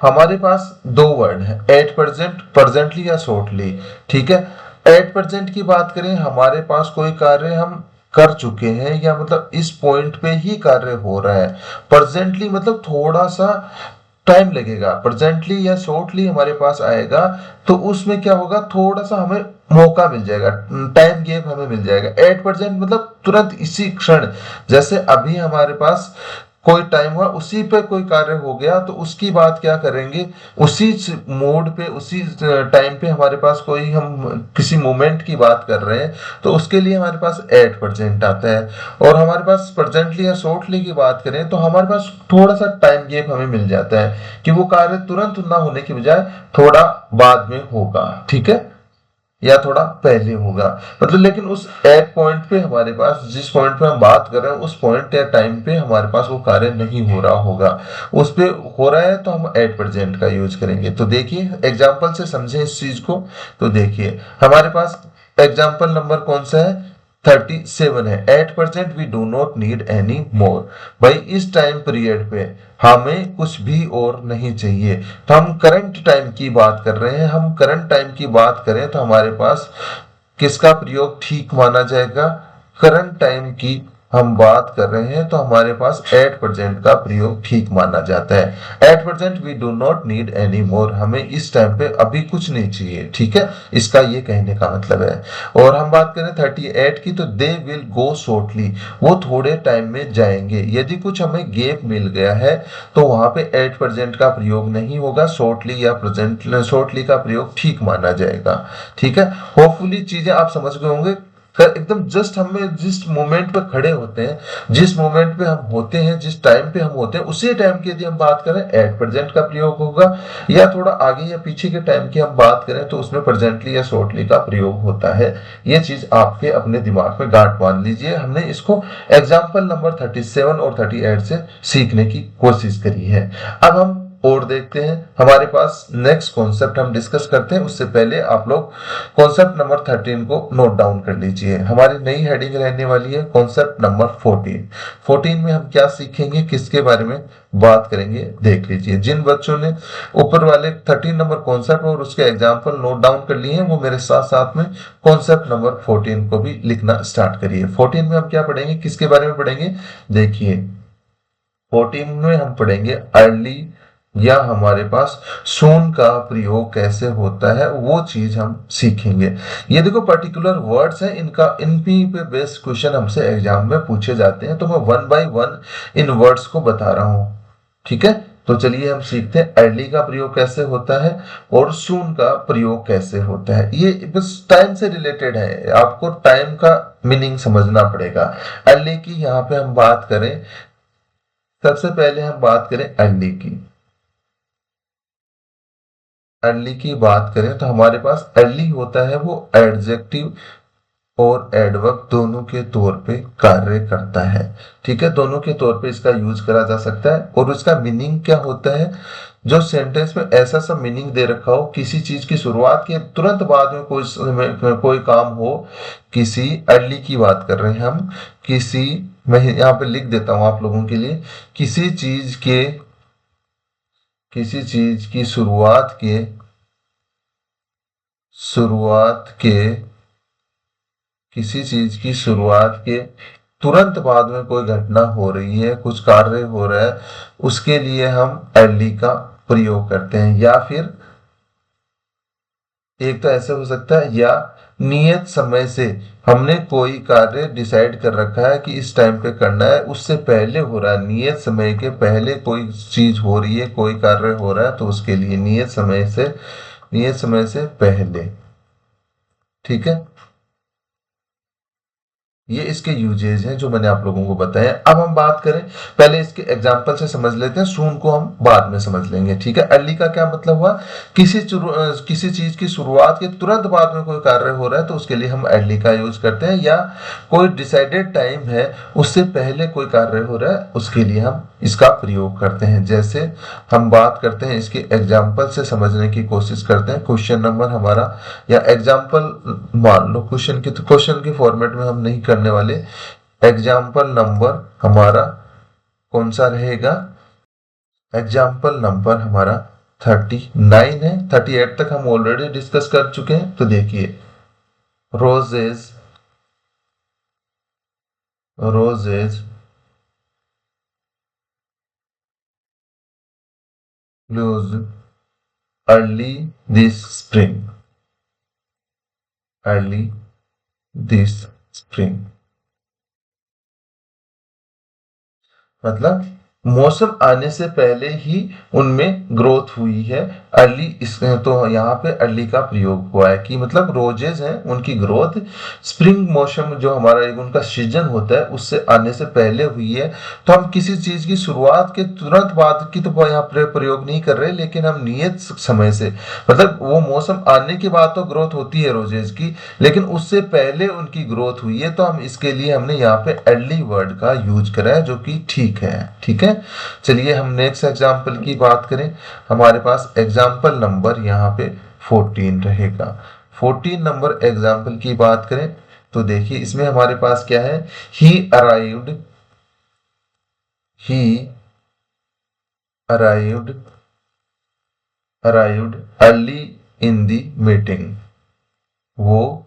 हमारे पास दो वर्ड है एट प्रेजेंट, प्रेजेंटली या शॉर्टली, ठीक है। एट प्रेजेंट की बात करें, हमारे पास कोई कार्य हम कर चुके हैं या मतलब इस पॉइंट पे ही कार्य हो रहा है। प्रेजेंटली मतलब थोड़ा सा टाइम लगेगा, प्रेजेंटली या शॉर्टली हमारे पास आएगा तो उसमें क्या होगा, थोड़ा सा हमें मौका मिल जाएगा, टाइम गैप हमें मिल जाएगा। एट परसेंट मतलब तुरंत इसी क्षण, जैसे अभी हमारे पास कोई टाइम हुआ, उसी पे कोई कार्य हो गया तो उसकी बात क्या करेंगे, उसी मोड पे उसी टाइम पे हमारे पास कोई, हम किसी मोमेंट की बात कर रहे हैं तो उसके लिए हमारे पास एट परसेंट आता है। और हमारे पास प्रेजेंटली या शॉर्टली की बात करें तो हमारे पास थोड़ा सा टाइम गैप हमें मिल जाता है कि वो कार्य तुरंत ना होने की बजाय थोड़ा बाद में होगा, ठीक है, या थोड़ा पहले होगा, मतलब लेकिन उस एट पॉइंट पे हमारे पास, जिस पॉइंट पे हम बात कर रहे हैं उस पॉइंट या टाइम पे हमारे पास वो कार्य नहीं हो रहा होगा, उस पे हो रहा है तो हम एट परसेंट का यूज करेंगे। तो देखिए एग्जाम्पल से समझें इस चीज को। तो देखिए हमारे पास एग्जाम्पल नंबर कौन सा है, 37 है। 8% we do not need any more. भाई इस टाइम पीरियड पे हमें कुछ भी और नहीं चाहिए। तो हम करंट टाइम की बात कर रहे हैं, हम करंट टाइम की बात करें तो हमारे पास किसका प्रयोग ठीक माना जाएगा, करंट टाइम की हम बात कर रहे हैं तो हमारे पास 8% का प्रयोग ठीक माना जाता है। 8% we do not need any more, हमें इस टाइम पे अभी कुछ नहीं चाहिए, ठीक है, इसका ये कहने का मतलब है। और हम बात करें 38 की तो दे विल गो शॉर्टली, वो थोड़े टाइम में जाएंगे। यदि कुछ हमें गैप मिल गया है तो वहां पे 8% का प्रयोग नहीं होगा, शॉर्टली या प्रेजेंट शॉर्टली का प्रयोग ठीक माना जाएगा, ठीक है। होपफुली चीजें आप समझ गए होंगे। एकदम जस्ट हमें जिस मोमेंट पे खड़े होते हैं, जिस मोमेंट पे हम होते हैं, जिस टाइम पे हम होते हैं, उसी टाइम की यदि हम बात करें एट प्रेजेंट का प्रयोग होगा, या थोड़ा आगे या पीछे के टाइम की हम बात करें तो उसमें प्रेजेंटली या शॉर्टली का प्रयोग होता है। ये चीज आपके अपने दिमाग में गांठ बांध लीजिए। हमने इसको एग्जाम्पल नंबर 37 और 38 से सीखने की कोशिश करी है। अब हम और देखते हैं, हमारे पास नेक्स्ट कॉन्सेप्ट हम डिस्कस करते हैं। उससे पहले आप लोग कॉन्सेप्ट नंबर 13 को नोट डाउन कर लीजिए। हमारी नई हेडिंग रहने वाली है कॉन्सेप्ट नंबर 14। 14 में हम क्या सीखेंगे, किसके बारे में बात करेंगे, देख लीजिए। जिन बच्चों ने ऊपर वाले 13 नंबर कॉन्सेप्ट और उसके एग्जाम्पल नोट डाउन कर लिए हैं वो मेरे साथ साथ में कॉन्सेप्ट नंबर 14 को भी लिखना स्टार्ट करिए। 14 में हम क्या पढ़ेंगे, किसके बारे में पढ़ेंगे, देखिए 14 में हम पढ़ेंगे अर्ली, या हमारे पास सून का प्रयोग कैसे होता है वो चीज हम सीखेंगे। ये देखो पर्टिकुलर वर्ड्स हैं, इनका इन पे बेस्ड क्वेश्चन हमसे एग्जाम में पूछे जाते हैं, तो मैं one by one in words को बता रहा हूं, ठीक है। तो चलिए हम सीखते हैं अर्ली का प्रयोग कैसे होता है और सून का प्रयोग कैसे होता है। ये बस टाइम से रिलेटेड है, आपको टाइम का मीनिंग समझना पड़ेगा। अर्ली की यहाँ पे हम बात करें, सबसे पहले हम बात करें अर्ली की। अर्ली की बात करें तो हमारे पास अर्ली होता है वो एडजेक्टिव और एडवर्ब दोनों के तौर पे कार्य करता है, ठीक है, दोनों के तौर पे इसका यूज करा जा सकता है। और उसका मीनिंग क्या होता है, जो सेंटेंस में ऐसा सब मीनिंग दे रखा हो, किसी चीज की शुरुआत के तुरंत बाद में कोई काम हो, किसी अर्ली की बात कर रहे हैं हम, किसी, मैं यहाँ पे लिख देता हूं आप लोगों के लिए, किसी चीज के, किसी चीज की शुरुआत के किसी चीज की शुरुआत के तुरंत बाद में कोई घटना हो रही है, कुछ कार्य हो रहा है, उसके लिए हम अर्ली का प्रयोग करते हैं। या फिर एक तो ऐसे हो सकता है, या नियत समय से हमने कोई कार्य डिसाइड कर रखा है कि इस टाइम पे करना है, उससे पहले हो रहा है, नियत समय के पहले कोई चीज हो रही है, कोई कार्य हो रहा है तो उसके लिए नियत समय से पहले, ठीक है। ये इसके यूजेज हैं जो मैंने आप लोगों को बताया। अब हम बात करें, पहले इसके एग्जांपल से समझ लेते हैं, सून को हम बाद में समझ लेंगे, ठीक है। अर्ली का क्या मतलब हुआ, किसी चीज की शुरुआत के तुरंत बाद में कोई कार्य हो रहा है तो उसके लिए हम अर्ली का यूज करते हैं, या कोई डिसाइडेड टाइम है उससे पहले कोई कार्य हो रहा है उसके लिए हम इसका प्रयोग करते हैं। जैसे हम बात करते हैं, इसके एग्जाम्पल से समझने की कोशिश करते हैं। क्वेश्चन नंबर हमारा, या एग्जाम्पल मान लो क्वेश्चन की, तो क्वेश्चन के फॉर्मेट में हम नहीं करने वाले। एग्जाम्पल नंबर हमारा कौन सा रहेगा, एग्जाम्पल नंबर हमारा 39 है। 38 तक हम ऑलरेडी डिस्कस कर चुके हैं। तो देखिए, roses roses blues early this spring, early this spring मतलब मौसम आने से पहले ही उनमें ग्रोथ हुई है। अर्ली इस तो यहाँ पे अर्ली का प्रयोग हुआ है कि मतलब रोजेज हैं उनकी ग्रोथ स्प्रिंग मौसम जो हमारा एक उनका सीजन होता है उससे आने से पहले हुई है। तो हम किसी चीज की शुरुआत के तुरंत बाद की तो यहाँ पे प्रयोग नहीं कर रहे, लेकिन हम नियत समय से मतलब वो मौसम आने के बाद तो ग्रोथ होती है रोजेज की, लेकिन उससे पहले उनकी ग्रोथ हुई है, तो हम इसके लिए हमने यहाँ पे अर्ली वर्ड का यूज करा है जो कि ठीक है। ठीक है, चलिए हम नेक्स्ट एग्जांपल की बात करें। हमारे पास एग्जांपल नंबर यहाँ पे 14 रहेगा। 14 नंबर एग्जांपल की बात करें तो देखिए इसमें हमारे पास क्या है, ही arrived early in the meeting, वो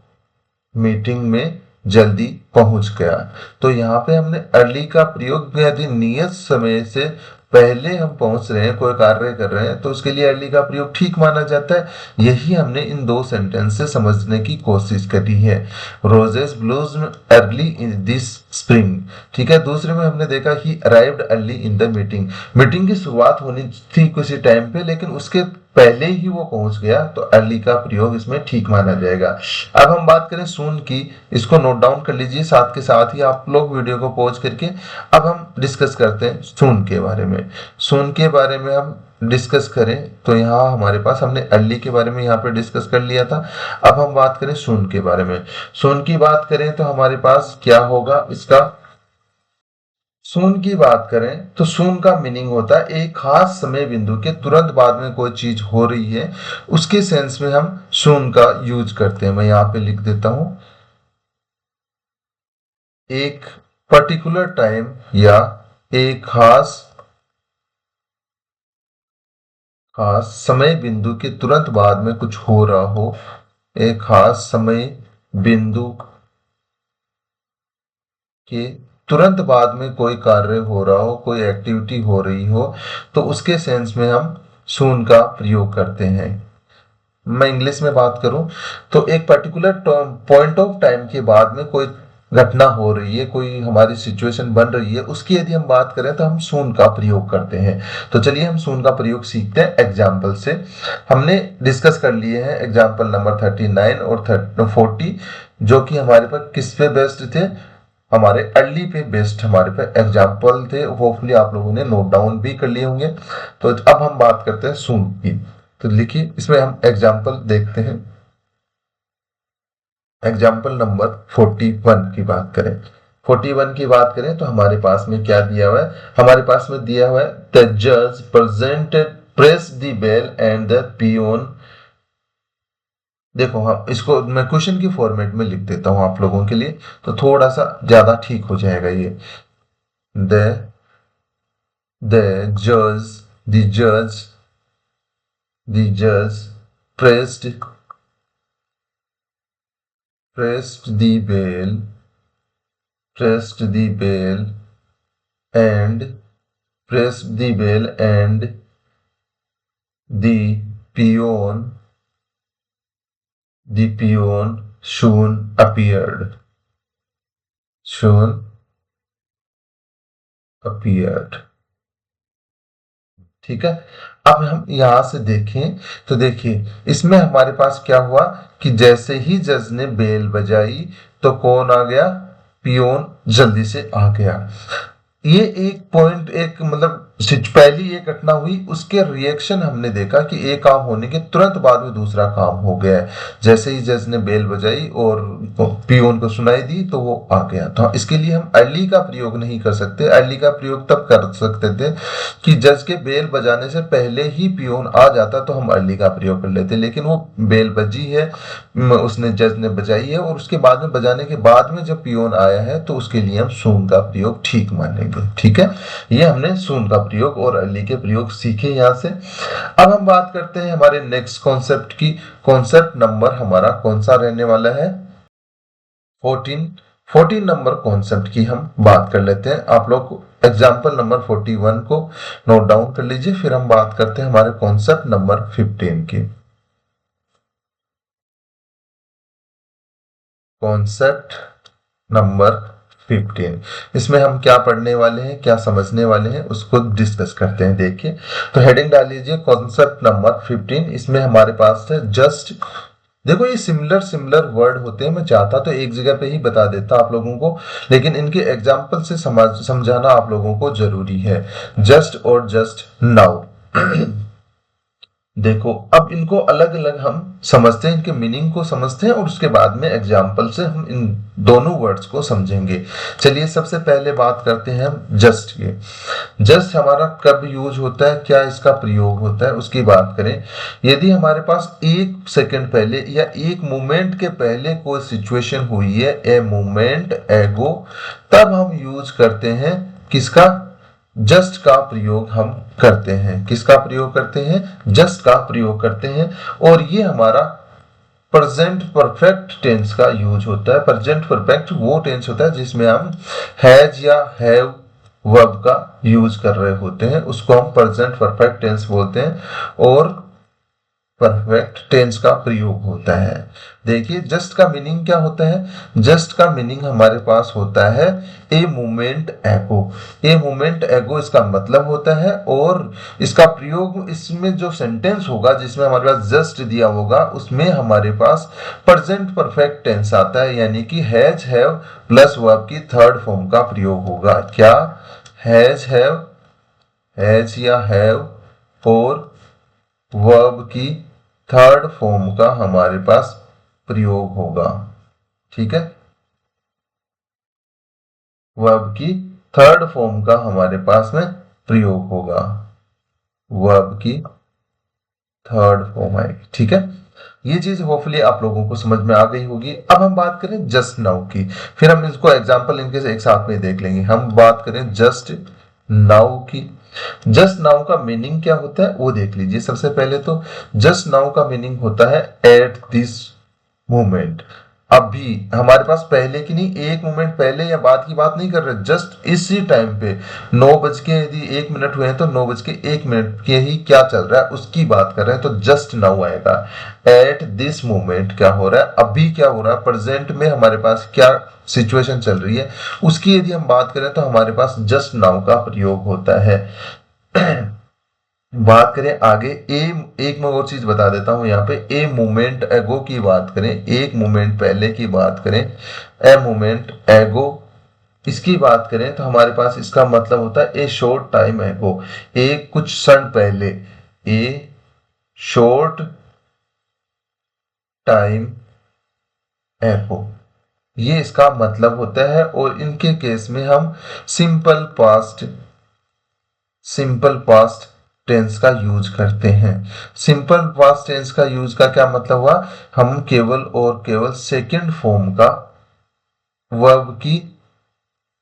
मीटिंग में जल्दी पहुंच गया। तो यहाँ पे हमने अर्ली का प्रयोग यदि नियत समय से पहले हम पहुंच रहे हैं, कोई कार्य कर रहे हैं, तो उसके लिए अर्ली का प्रयोग ठीक माना जाता है। यही हमने इन दो सेंटेंस से समझने की कोशिश करी है। Roses blues early in this spring, ठीक है। दूसरे में हमने देखा ही arrived early in the meeting, meeting की शुरुआत होनी थी किसी टाइम पे लेकिन उसके पहले ही वो पहुंच गया, तो अर्ली का प्रयोग इसमें ठीक माना जाएगा। अब हम बात करें सून की, इसको नोट डाउन कर लीजिए साथ के साथ ही आप लोग वीडियो को पॉज करके। अब हम डिस्कस करते हैं सून के बारे में। सून के बारे में हम डिस्कस करें तो यहाँ हमारे पास हमने अर्ली के बारे में यहाँ पे डिस्कस कर लिया था। अब हम बात करें सून के बारे में। सून की बात करें तो हमारे पास क्या होगा, इसका सून की बात करें तो सून का मीनिंग होता है एक खास समय बिंदु के तुरंत बाद में कोई चीज हो रही है, उसके सेंस में हम सून का यूज करते हैं। मैं यहाँ पे लिख देता हूं, एक पर्टिकुलर टाइम या एक खास समय बिंदु के तुरंत बाद में कुछ हो रहा हो, एक खास समय बिंदु के तुरंत बाद में कोई कार्य हो रहा हो, कोई एक्टिविटी हो रही हो, तो उसके सेंस में हम सून का प्रयोग करते हैं। मैं इंग्लिश में बात करूं तो एक पर्टिकुलर पॉइंट ऑफ टाइम के बाद में कोई घटना हो रही है, कोई हमारी सिचुएशन बन रही है, उसकी यदि हम बात करें तो हम सून का प्रयोग करते हैं। तो चलिए हम सून का प्रयोग सीखते हैं एग्जाम्पल से। हमने डिस्कस कर लिए हैं एग्जाम्पल नंबर 39 और 40 जो कि हमारे पास किस पे बेस्ड थे, हमारे अर्ली पे बेस्ड हमारे पे एग्जाम्पल थे। होपफुली आप लोगों ने नोट डाउन भी कर लिए होंगे। तो अब हम बात करते हैं सून की। तो लिखिए इसमें हम एग्जाम्पल देखते हैं। एग्जाम्पल नंबर 41 की बात करें, 41 की बात करें तो हमारे पास में क्या दिया हुआ है, हमारे पास में दिया हुआ है द जज press the bell and the peon. देखो हम इसको मैं क्वेश्चन की फॉर्मेट में लिख देता हूं आप लोगों के लिए, तो थोड़ा सा ज्यादा ठीक हो जाएगा ये। द जज द जज pressed the bell and pressed the bell and the peon soon appeared ठीक है। अब हम यहां से देखें तो देखिए इसमें हमारे पास क्या हुआ कि जैसे ही जज ने बेल बजाई तो कौन आ गया, पियोन जल्दी से आ गया। ये एक पॉइंट, एक मतलब पहली एक घटना हुई, उसके रिएक्शन हमने देखा कि एक काम होने के तुरंत बाद में दूसरा काम हो गया है। जैसे ही जज ने बेल बजाई और पियोन को सुनाई दी तो वो आ गया। तो इसके लिए हम अर्ली का प्रयोग नहीं कर सकते। अर्ली का प्रयोग तब कर सकते थे कि जज के बेल बजाने से पहले ही पियोन आ जाता तो हम अर्ली का प्रयोग कर लेते, लेकिन वो बेल बजी है, उसने जज ने बजाई है और उसके बाद में बजाने के बाद में जब पियोन आया है तो उसके लिए हम सून का प्रयोग ठीक मानेंगे। ठीक है, ये हमने सून का प्रयोग और अर्ली के प्रयोग सीखे यहां से। अब हम बात करते हैं हमारे नेक्स्ट कॉन्सेप्ट की। कॉन्सेप्ट नंबर हमारा कौन सा रहने वाला है, 14 14 नंबर कॉन्सेप्ट की हम बात कर लेते हैं। आप लोग एग्जाम्पल नंबर 41 को नोट डाउन कर लीजिए, फिर हम बात करते हैं हमारे कॉन्सेप्ट नंबर 15 की। कॉन्सेप्ट नंबर 15, इसमें हम क्या पढ़ने वाले हैं, क्या समझने वाले हैं, उसको डिस्कस करते हैं। देखिए, तो हेडिंग डाल लीजिए कॉन्सेप्ट नंबर 15। इसमें हमारे पास है जस्ट। देखो, ये सिमिलर सिमिलर वर्ड होते हैं। मैं चाहता तो एक जगह पे ही बता देता आप लोगों को, लेकिन इनके एग्जाम्पल से समझाना आप लोगों को जरूरी है। जस्ट और जस्ट नाउ देखो, अब इनको अलग अलग हम समझते हैं, इनके मीनिंग को समझते हैं और उसके बाद में एग्जाम्पल से हम इन दोनों वर्ड्स को समझेंगे। चलिए, सबसे पहले बात करते हैं हम जस्ट के। जस्ट हमारा कब यूज होता है, क्या इसका प्रयोग होता है, उसकी बात करें। यदि हमारे पास एक सेकंड पहले या एक मोमेंट के पहले कोई सिचुएशन हुई है, ए मोमेंट एगो, तब हम यूज करते हैं किसका, जस्ट का प्रयोग हम करते हैं। किसका प्रयोग करते हैं, जस्ट का प्रयोग करते हैं। और ये हमारा प्रेजेंट परफेक्ट टेंस का यूज होता है। प्रेजेंट परफेक्ट वो टेंस होता है जिसमें हम हैज या हैव वर्ब का यूज कर रहे होते हैं, उसको हम प्रेजेंट परफेक्ट टेंस बोलते हैं और परफेक्ट टेंस का प्रयोग होता है। देखिए, जस्ट का मीनिंग क्या होता है। जस्ट का मीनिंग हमारे पास होता है ए मोमेंट एगो। ए मोमेंट एगो इसका मतलब होता है, और इसका प्रयोग इसमें जो सेंटेंस होगा जिसमें हमारे पास जस्ट दिया होगा, उसमें हमारे पास प्रेजेंट परफेक्ट टेंस आता है, यानी कि हैज हैव प्लस वर्ब की थर्ड फॉर्म का प्रयोग होगा। क्या, हैज हैव, हैज या हैव और वर्ब की थर्ड फॉर्म का हमारे पास प्रयोग होगा। ठीक है, वर्ब की थर्ड फॉर्म का हमारे पास में प्रयोग होगा, वर्ब की थर्ड फॉर्म आएगी। ठीक है, ये चीज होपफुली आप लोगों को समझ में आ गई होगी। अब हम बात करें जस्ट नाउ की, फिर हम इसको एग्जांपल इनके एक साथ में देख लेंगे। हम बात करें जस्ट नाउ की। जस्ट नाउ का मीनिंग क्या होता है वो देख लीजिए। सबसे पहले तो जस्ट नाउ का मीनिंग होता है एट दिस मोमेंट। अभी हमारे पास पहले की नहीं, एक मोमेंट पहले या बाद की बात नहीं कर रहे, जस्ट इसी टाइम पे 9 बज के यदि 1 मिनट हुए हैं तो 9 बज के 1 मिनट के ही क्या चल रहा है उसकी बात कर रहे हैं, तो जस्ट नाउ आएगा। एट दिस मोमेंट क्या हो रहा है, अभी क्या हो रहा है, प्रेजेंट में हमारे पास क्या सिचुएशन चल रही है, उसकी यदि हम बात करें तो हमारे पास जस्ट नाउ का प्रयोग होता है। बात करें आगे, एक मैं और चीज बता देता हूं यहाँ पे। ए मोमेंट एगो की बात करें, एक मोमेंट पहले की बात करें, ए मोमेंट एगो इसकी बात करें तो हमारे पास इसका मतलब होता है ए शॉर्ट टाइम एगो, एक कुछ क्षण पहले, ए शॉर्ट टाइम एगो, ये इसका मतलब होता है। और इनके केस में हम सिंपल पास्ट टेंस का यूज करते हैं। सिंपल पास्ट टेंस का यूज का क्या मतलब हुआ, हम केवल और केवल सेकंड फॉर्म का वर्ब की,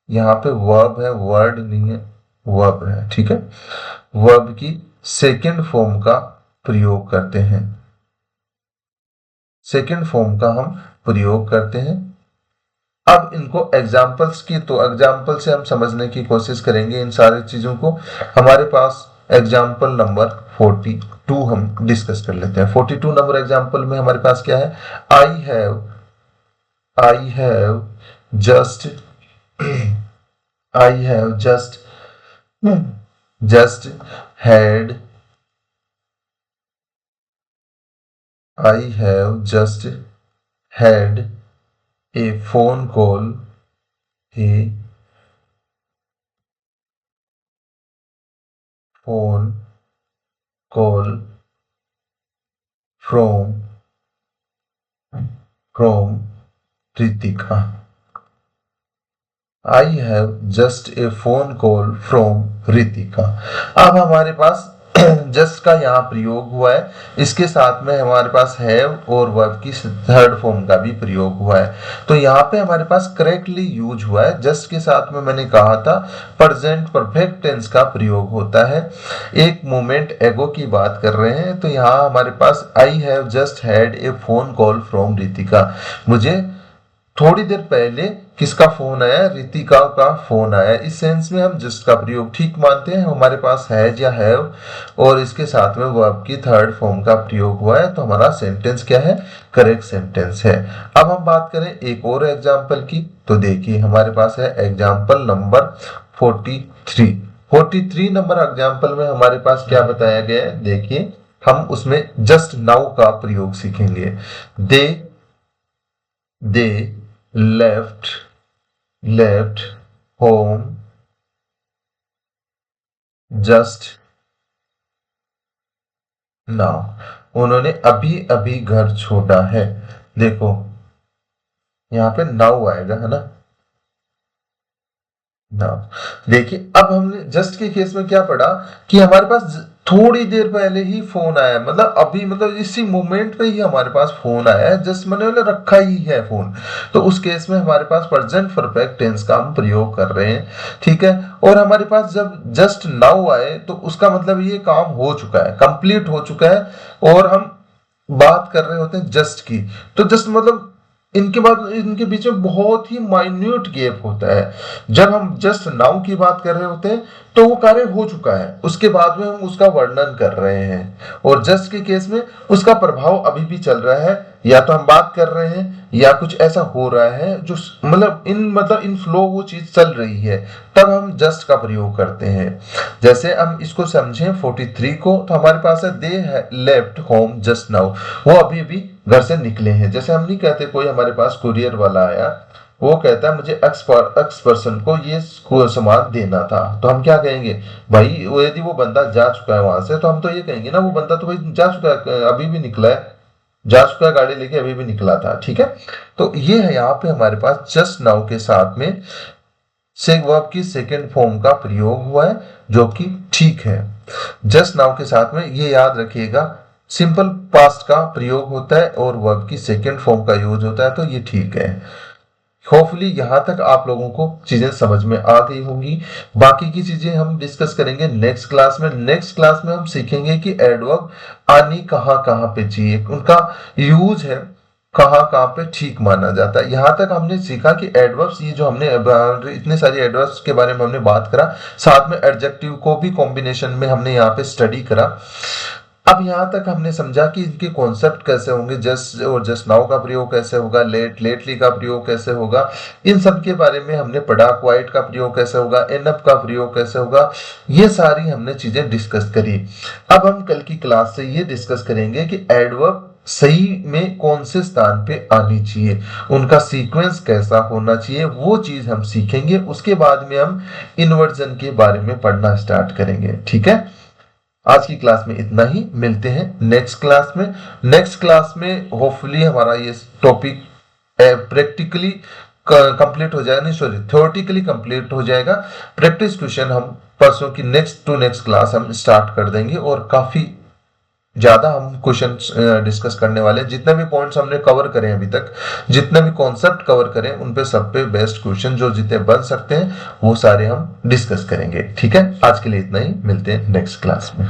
यहां पे वर्ब है वर्ड नहीं है, वर्ब है। ठीक है, वर्ब की सेकंड फॉर्म का प्रयोग करते हैं, सेकंड फॉर्म का हम प्रयोग करते हैं। अब इनको एग्जाम्पल्स की, तो एग्जाम्पल से हम समझने की कोशिश करेंगे इन सारी चीजों को। हमारे पास एग्जाम्पल नंबर 42 हम डिस्कस कर लेते हैं। 42 नंबर एग्जाम्पल में हमारे पास क्या है, आई have just I have just had I have just had a phone call a phone call from Ritika. I have just a phone call from Ritika. अब हमारे पास जस्ट का यहाँ प्रयोग हुआ है, इसके साथ में हमारे पास हैव और वर्ब की थर्ड फॉर्म का भी प्रयोग हुआ है। तो यहाँ पे हमारे पास करेक्टली यूज हुआ है। जस्ट के साथ में मैंने कहा था प्रेजेंट परफेक्ट टेंस का प्रयोग होता है। एक मोमेंट एगो की बात कर रहे हैं, तो यहाँ हमारे पास I have just had a phone call from Ritika, मुझे थोड़ी देर पहले किसका फोन आया, रितिका का फोन आया। इस सेंस में हम जस्ट का प्रयोग ठीक मानते हैं, हमारे पास हैज या हैव और इसके साथ में वर्ब की थर्ड फॉर्म का प्रयोग हुआ है, तो हमारा सेंटेंस क्या है, करेक्ट सेंटेंस है। अब हम बात करें एक और एग्जाम्पल की, तो देखिए हमारे पास है एग्जाम्पल नंबर 43 नंबर एग्जाम्पल में हमारे पास क्या बताया गया है, देखिए हम उसमें जस्ट नाउ का प्रयोग सीखेंगे। They left home just now, उन्होंने अभी अभी घर छोड़ा है। देखो यहां पे नाउ आएगा, है ना, नाउ। देखिए अब हमने जस्ट के केस में क्या पढ़ा कि हमारे पास थोड़ी देर पहले ही फोन आया, मतलब अभी, मतलब इसी मोमेंट पे ही हमारे पास फोन आया है, जस्ट मैंने रखा ही है फोन। तो उस केस में हमारे पास प्रेजेंट परफेक्ट टेंस का हम प्रयोग कर रहे हैं, ठीक है। और हमारे पास जब जस्ट नाउ आए तो उसका मतलब ये काम हो चुका है, कंप्लीट हो चुका है, और हम बात कर रहे होते हैं जस्ट की। तो जस्ट मतलब इनके बाद इनके बीच में बहुत ही माइन्यूट गैप होता है। जब हम जस्ट नाउ की बात कर रहे होते हैं तो वो कार्य हो चुका है, उसके बाद में हम उसका वर्णन कर रहे हैं, और जस्ट के केस में उसका प्रभाव अभी भी चल रहा है, या तो हम बात कर रहे हैं या कुछ ऐसा हो रहा है जो मतलब इन फ्लो वो चीज चल रही है, तब हम जस्ट का प्रयोग करते हैं। जैसे हम इसको समझें 43 को, तो हमारे पास है they left home just now, वो अभी अभी घर से निकले हैं। जैसे हम नहीं कहते कोई हमारे पास कुरियर वाला आया, वो कहता है मुझे एक्स पर्सन को ये सामान देना था, तो हम क्या कहेंगे, भाई वो यदि वो बंदा जा चुका है वहां से, तो हम तो ये कहेंगे ना वो बंदा तो भाई जा चुका है, अभी भी निकला है, जा चुका है गाड़ी लेके, अभी भी निकला था, ठीक है। तो ये है यहाँ पे हमारे पास जस्ट नाउ के साथ में से वर्ब की सेकेंड फॉर्म का प्रयोग हुआ है, जो कि ठीक है। जस्ट नाउ के साथ में ये याद रखिएगा, सिंपल पास्ट का प्रयोग होता है और वर्ब की सेकेंड फॉर्म का यूज होता है, तो ये ठीक है। होपफुली यहां तक आप लोगों को चीजें समझ में आ गई होंगी। बाकी की चीजें हम डिस्कस करेंगे नेक्स्ट क्लास में। नेक्स्ट क्लास में हम सीखेंगे कि एडवर्ब आनी कहाँ कहाँ पे चाहिए, उनका यूज है कहाँ कहाँ पे ठीक माना जाता है। यहां तक हमने सीखा कि एडवर्ब्स, ये जो हमने इतने सारे एडवर्ब्स के बारे में हमने बात करा, साथ में एडजेक्टिव को भी कॉम्बिनेशन में हमने यहाँ पे स्टडी करा। अब यहां तक हमने समझा कि इनके कॉन्सेप्ट कैसे होंगे, जस्ट और जस्ट नाउ का प्रयोग कैसे होगा, लेटली का प्रयोग कैसे होगा, इन सब के बारे में हमने पढ़ा। क्वाइट का प्रयोग कैसे होगा, एनअप का प्रयोग कैसे होगा, ये सारी हमने चीजें डिस्कस करी। अब हम कल की क्लास से ये डिस्कस करेंगे कि एडवर्ब सही में कौन से स्थान पे आनी चाहिए, उनका सीक्वेंस कैसा होना चाहिए, वो चीज हम सीखेंगे। उसके बाद में हम इन्वर्जन के बारे में पढ़ना स्टार्ट करेंगे, ठीक है। आज की क्लास में इतना ही, मिलते हैं नेक्स्ट क्लास में। नेक्स्ट क्लास में होपफुली हमारा ये टॉपिक प्रैक्टिकली कंप्लीट हो जाएगा, नहीं सॉरी थ्योरेटिकली कंप्लीट हो जाएगा। प्रैक्टिस क्वेश्चन हम परसों की नेक्स्ट क्लास हम स्टार्ट कर देंगे, और काफी ज्यादा हम क्वेश्चन डिस्कस करने वाले हैं। जितने भी पॉइंट्स हमने कवर करे अभी तक, जितने भी कॉन्सेप्ट कवर करें, उन पे सब पे बेस्ट क्वेश्चन जो जितने बन सकते हैं वो सारे हम डिस्कस करेंगे, ठीक है। आज के लिए इतना ही, मिलते हैं नेक्स्ट क्लास में।